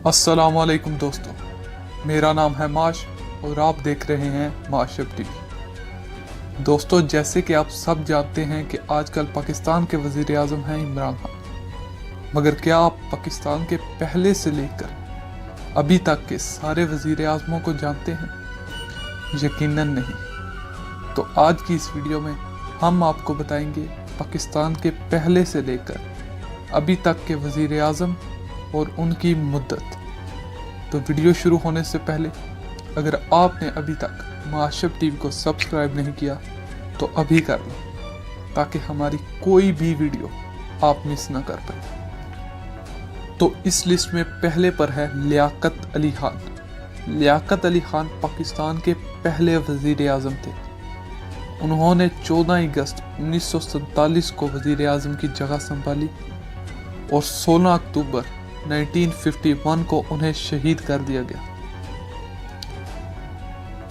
अस्सलाम वालेकुम दोस्तों, मेरा नाम है माश और आप देख रहे हैं माशब टीवी। दोस्तों, जैसे कि आप सब जानते हैं कि आजकल पाकिस्तान के वज़ीर आज़म हैं इमरान खान, मगर क्या आप पाकिस्तान के पहले से लेकर अभी तक के सारे वज़ीर आज़मों को जानते हैं? यकीनन नहीं। तो आज की इस वीडियो में हम आपको बताएंगे पाकिस्तान के पहले से लेकर अभी तक के वज़ीर आज़म और उनकी मुद्दत। तो वीडियो शुरू होने से पहले अगर आपने अभी तक माशब टीवी को सब्सक्राइब नहीं किया तो अभी कर लो, ताकि हमारी कोई भी वीडियो आप मिस ना कर पाए। तो इस लिस्ट में पहले पर है लियाकत अली खान। लियाकत अली खान पाकिस्तान के पहले वज़ीर आज़म थे। उन्होंने 14 अगस्त 1947 को वज़ीर आज़म की जगह संभाली और 16 अक्टूबर 1951 को उन्हें शहीद कर दिया गया।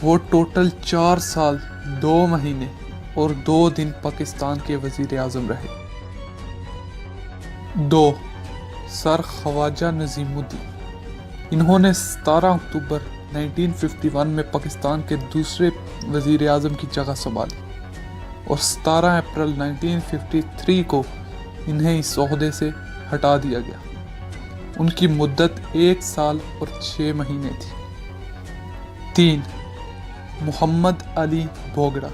वो टोटल 4 साल 2 महीने और 2 दिन पाकिस्तान के वज़ीर आज़म रहे। 2. सर ख्वाजा नज़ीमुद्दीन। इन्होंने 17 अक्टूबर 1951 में पाकिस्तान के दूसरे वज़ीर आज़म की जगह संभाली और 17 अप्रैल 1953 को इन्हें इस ओहदे से हटा दिया गया। उनकी मुद्दत 1 साल और 6 महीने थी। 3. मोहम्मद अली बोगड़ा।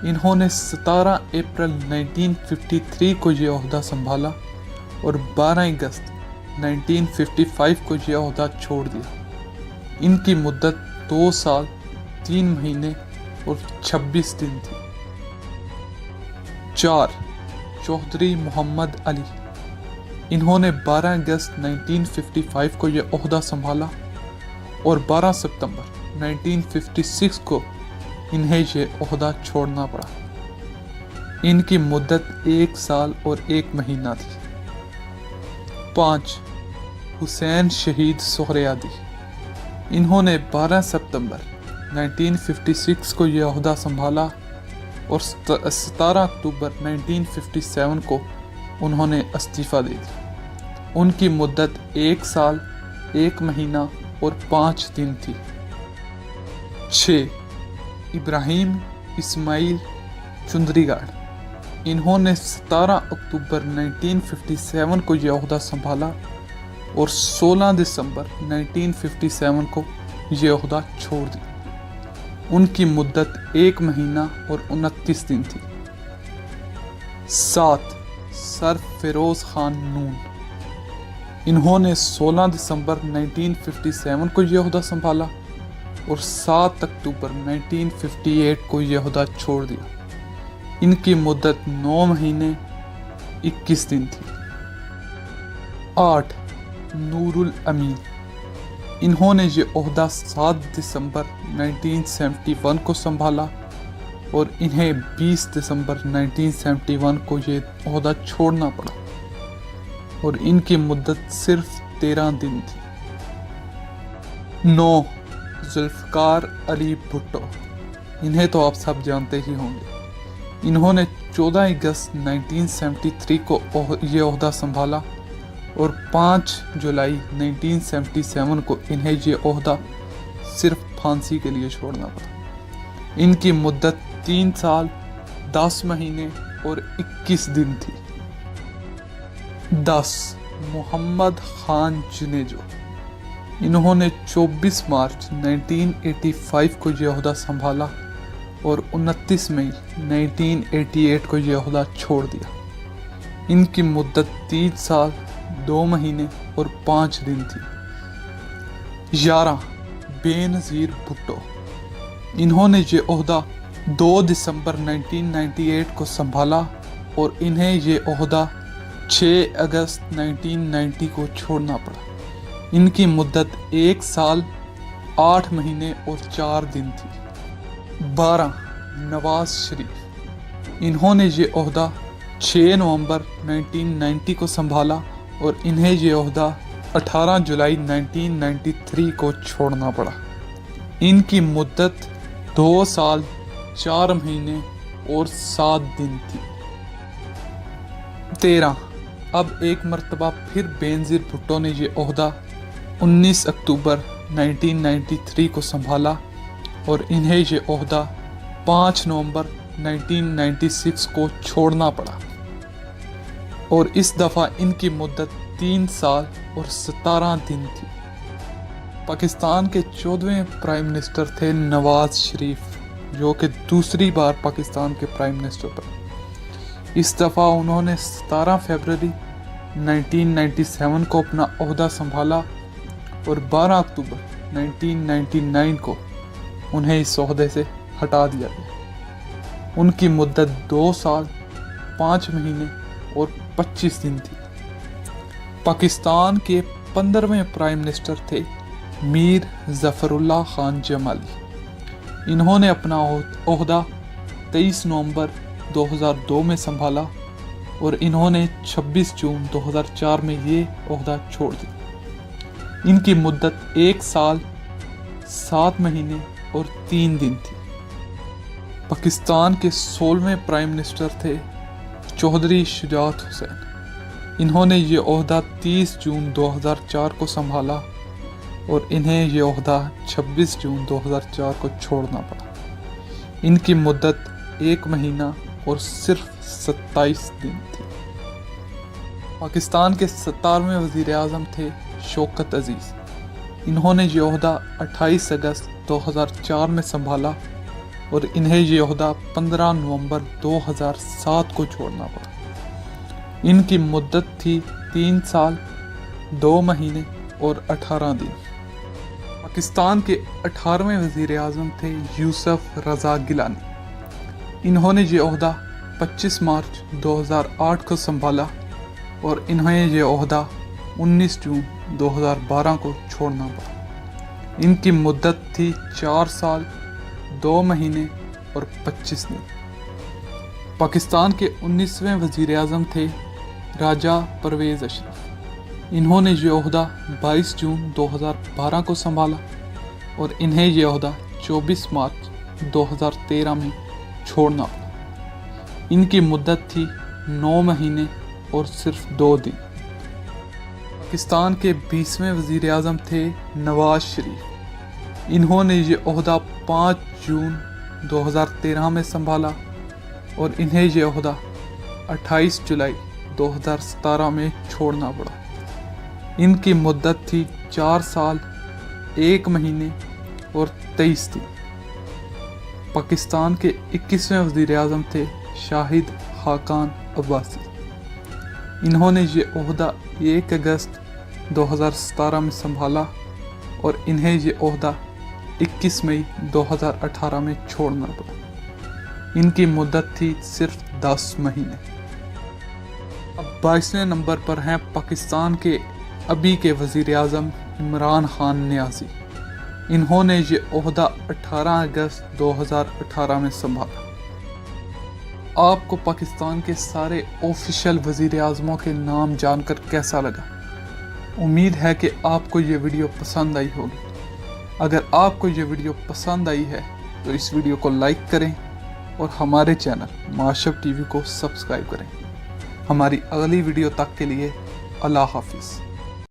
इन्होंने 17 अप्रैल 1953 को यह ओहदा संभाला और 12 अगस्त 1955 को यह ओहदा छोड़ दिया। इनकी मुद्दत 2 साल 3 महीने और 26 दिन थी। 4. चौधरी मोहम्मद अली। इन्होंने 12 अगस्त 1955 को यह ओहदा संभाला और 12 सितंबर 1956 को इन्हें यह ओहदा छोड़ना पड़ा। इनकी मुद्दत 1 साल और 1 महीना थी। 5. हुसैन शहीद सोहरयादी। इन्होंने 12 सितंबर 1956 को यह ओहदा संभाला और 17 अक्टूबर 1957 को उन्होंने इस्तीफ़ा दे दिया। उनकी मुद्दत 1 साल 1 महीना और 5 दिन थी। 6. इब्राहिम इस्माइल चुंदरीगढ़। इन्होंने 17 अक्टूबर 1957 को यह ओहदा संभाला और 16 दिसंबर 1957 को यह ओहदा छोड़ दिया। उनकी मुद्दत 1 महीना और 29 दिन थी। 7. सर फिरोज खान नून। इन्होंने 16 दिसंबर 1957 को यह ओहदा संभाला और 7 अक्टूबर 1958 को यह ओहदा छोड़ दिया। इनकी मुद्दत 9 महीने 21 दिन थी। 8. नूरुल अमीन। इन्होंने यह ओहदा 7 दिसंबर 1971 को संभाला और इन्हें 20 दिसंबर 1971 को ये ओहदा छोड़ना पड़ा और इनकी मुद्दत सिर्फ 13 दिन थी। 9. जुल्फ़िकार अली भुट्टो। इन्हें तो आप सब जानते ही होंगे। इन्होंने 14 अगस्त 1973 को ये ओहदा संभाला और 5 जुलाई 1977 को इन्हें ये ओहदा सिर्फ फांसी के लिए छोड़ना पड़ा। इनकी मुद्दत 3 साल 10 महीने और 21 दिन थी। 10. मोहम्मद खान जुनेजो। इन्होंने 24 मार्च 1985 को यह ओहदा संभाला और 29 मई 1988 को यह ओहदा छोड़ दिया। इनकी मुद्दत 3 साल 2 महीने और 5 दिन थी। 11. बेनज़ीर भुट्टो। इन्होंने ये ओहदा 2 दिसंबर 1998 को संभाला और इन्हें ये ओहदा 6 अगस्त 1990 को छोड़ना पड़ा। इनकी मुद्दत 1 साल 8 महीने और 4 दिन थी। 12. नवाज शरीफ। इन्होंने ये ओहदा 6 नवंबर 1990 को संभाला और इन्हें ये ओहदा 18 जुलाई 1993 को छोड़ना पड़ा। इनकी मुद्दत 2 साल 4 महीने और 7 दिन थी। 13. अब एक मर्तबा फिर बेनज़ीर भुट्टो ने ये ओहदा 19 अक्टूबर 1993 को संभाला और इन्हें ये ओहदा 5 नवंबर 1996 को छोड़ना पड़ा और इस दफ़ा इनकी मुद्दत 3 साल और 17 दिन थी। पाकिस्तान के 14वें प्राइम मिनिस्टर थे नवाज शरीफ, जो कि दूसरी बार पाकिस्तान के प्राइम मिनिस्टर बने। इस दफ़ा उन्होंने 17 फरवरी 1997 को अपना ओहदा संभाला और 12 अक्टूबर 1999 को उन्हें इस ओहदे से हटा दिया गया। उनकी मुद्दत 2 साल 5 महीने और 25 दिन थी। पाकिस्तान के 15वें प्राइम मिनिस्टर थे मीर ज़फ़रुल्लाह खान जमाली। इन्होंने अपना ओहदा 23 नवंबर 2002 में संभाला और इन्होंने 26 जून 2004 में ये ओहदा छोड़ दिया। इनकी मुद्दत 1 साल 7 महीने और 3 दिन थी। पाकिस्तान के 16वें प्राइम मिनिस्टर थे चौधरी शुजात हुसैन। इन्होंने ये ओहदा 30 जून 2004 को संभाला और इन्हें ये ओहदा 26 जून 2004 को छोड़ना पड़ा। इनकी मुद्दत 1 महीना और सिर्फ 27 दिन थी। पाकिस्तान के 17वें वज़ीर आज़म थे शौकत अज़ीज़। इन्होंने ये ओहदा 28 अगस्त 2004 में संभाला और इन्हें ये ओहदा 15 नवंबर 2007 को छोड़ना पड़ा। इनकी मुद्दत थी 3 साल 2 महीने और 18 दिन। पाकिस्तान के 18वें वज़ीर आज़म थे यूसुफ रज़ा गिलानी। इन्होंने ये ओहदा 25 मार्च 2008 को संभाला और इन्हें ये ओहदा 19 जून 2012 को छोड़ना पड़ा। इनकी मुद्दत थी 4 साल 2 महीने और 25 दिन। पाकिस्तान के 19वें वज़ीर आज़म थे राजा परवेज़ अशरफ। इन्होंने ये ओहदा 22 जून 2012 को संभाला और इन्हें ये ओहदा 24 मार्च 2013 में छोड़ना पड़ा। इनकी मुद्दत थी 9 महीने और सिर्फ 2 दिन। पाकिस्तान के 20वें वज़ीर आज़म थे नवाज शरीफ। इन्होंने ये ओहदा 5 जून 2013 में संभाला और इन्हें ये ओहदा 28 जुलाई 2017 में छोड़ना पड़ा। इनकी मुद्दत थी 4 साल 1 महीने और 23 दिन। पाकिस्तान के 21वें वज़ीर आज़म थे शाहिद खाकान अब्बासी। इन्होंने ये ओहदा 1 अगस्त 2017 में संभाला और इन्हें ये ओहदा 21 मई 2018 में छोड़ना पड़ा। इनकी मुद्दत थी सिर्फ 10 महीने। अब 22वें नंबर पर हैं पाकिस्तान के अभी के वज़ीर आज़म इमरान खान नियाज़ी। इन्होंने ये ओहदा 18 अगस्त 2018 में संभाला। आपको पाकिस्तान के सारे ऑफिशियल वज़ीर आज़मों के नाम जानकर कैसा लगा? उम्मीद है कि आपको ये वीडियो पसंद आई होगी। अगर आपको ये वीडियो पसंद आई है तो इस वीडियो को लाइक करें और हमारे चैनल माशब टीवी को सब्सक्राइब करें। हमारी अगली वीडियो तक के लिए अल्लाह हाफिज़।